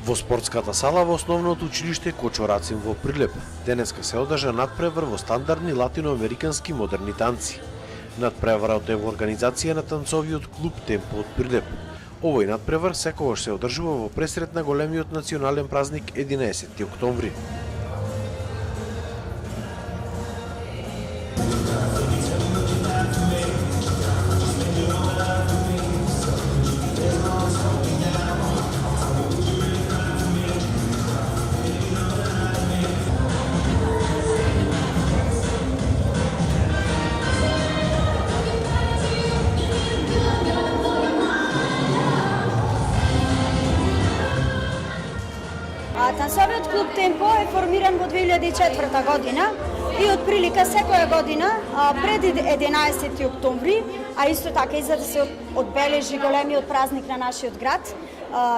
Во спортската сала во основното училиште Кочо Рацин во Прилеп денеска се одржа надпревар во стандардни латиноамерикански модерни танци. Надпреварот е во организација на танцовиот клуб Темпо од Прилеп. Овој надпревар секогаш се одржува во пресрет на големиот национален празник 11 октомври. Танцовиот клуб Темпо е формиран во 2004 година и од прилика секоја година пред 11 октомври, а исто така и за да се одбележи големиот празник на нашиот град,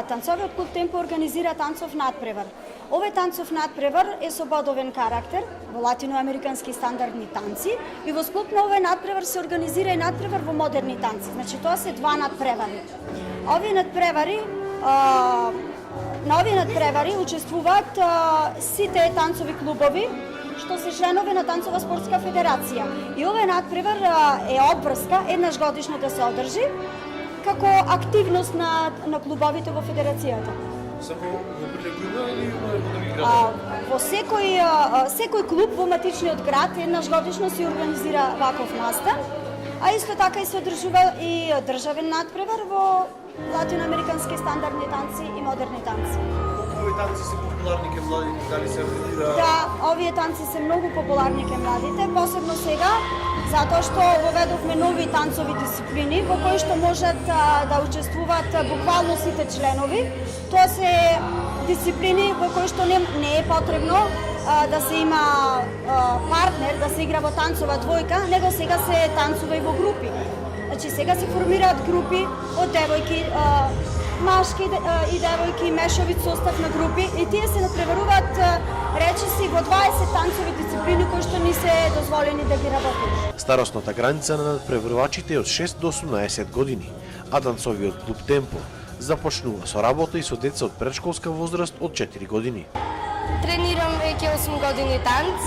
Танцовиот клуб Темпо организира танцов надпревар. Овој танцов надпревар е со бодовен карактер во латиноамерикански стандардни танци и во склоп на овој надпревар се организира и надпревар во модерни танци. Значи тоа се два надпревари. Овие надпревари На овие надпревари учествуваат сите танцови клубови што се членови на Танцова спортска федерација. И овој надпревар е обврска еднаш годишно да се одржи како активност на клубовите во федерацијата. Само во Прилеп има или има во други градови? Во секој клуб во матичниот град еднаш годишно се организира ваков настан, а исто така и се одржува и државен надпревар во латиноамерикански стандардни танци и модерни танци. Овие танци се популарни кај младите, дали се организира? Да, овие танци се многу популарни кај младите, посебно сега, затоа што воведовме нови танцови дисциплини во кои што можат да учествуваат буквално сите членови. Тоа се дисциплини во кои што не е потребно да се има партнер, да се игра во танцова двојка, него сега се танцува и во групи. Значи сега се формираат групи од девојки, машки и девојки, мешовит состав на групи и тие се надпреваруваат речиси во 20 танцови дисциплини кои што ни се дозволени да ги работат. Старосната граница на надпреварувачите е од 6 до 18 години, а танцовиот клуб Темпо започнува со работа и со деца од предшколска возраст од 4 години. Тренирам веќе 8 години танц.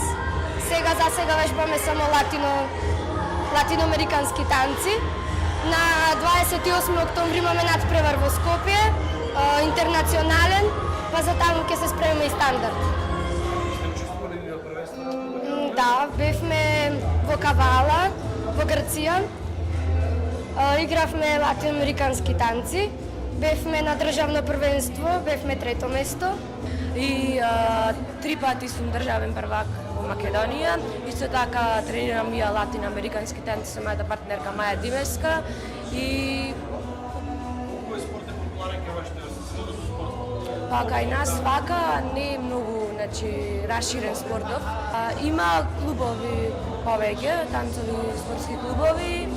За сега вежбаме само латиноамерикански танци. На 28 октомври имаме надпревар во Скопје, интернационален, па за таму ќе се спремиме и стандард. Сте учествували на првенство? Да, бевме во Кавала, во Грција. Игравме латиноамерикански танци. Бевме на државно првенство, бевме трето место. И 3 пати сум државен првак во Македонија. Исто така тренирам и латиноамерикански танци со мојата партнерка Маја Димевска. И Кој спорт е популарен кај вашите спорт? па кај нас вака не е многу, расширен спортов. Има клубови повеќе, танцови спортски клубови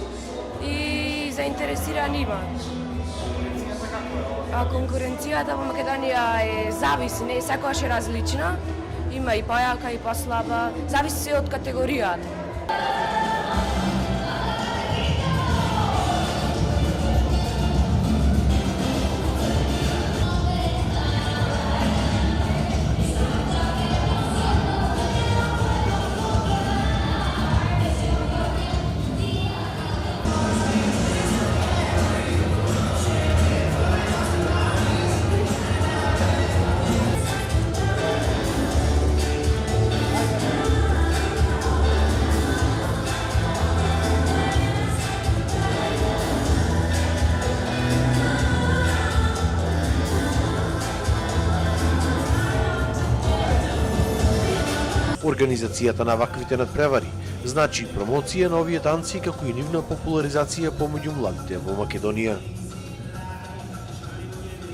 и заинтересирани има. Конкуренцијата во Македонија зависи, не е секогаш е различна. Има и појака и послаба, зависи од категоријата. Организацијата на ваквите надпревари значи промоција на овие танци како и нивна популаризација помеѓу младите во Македонија.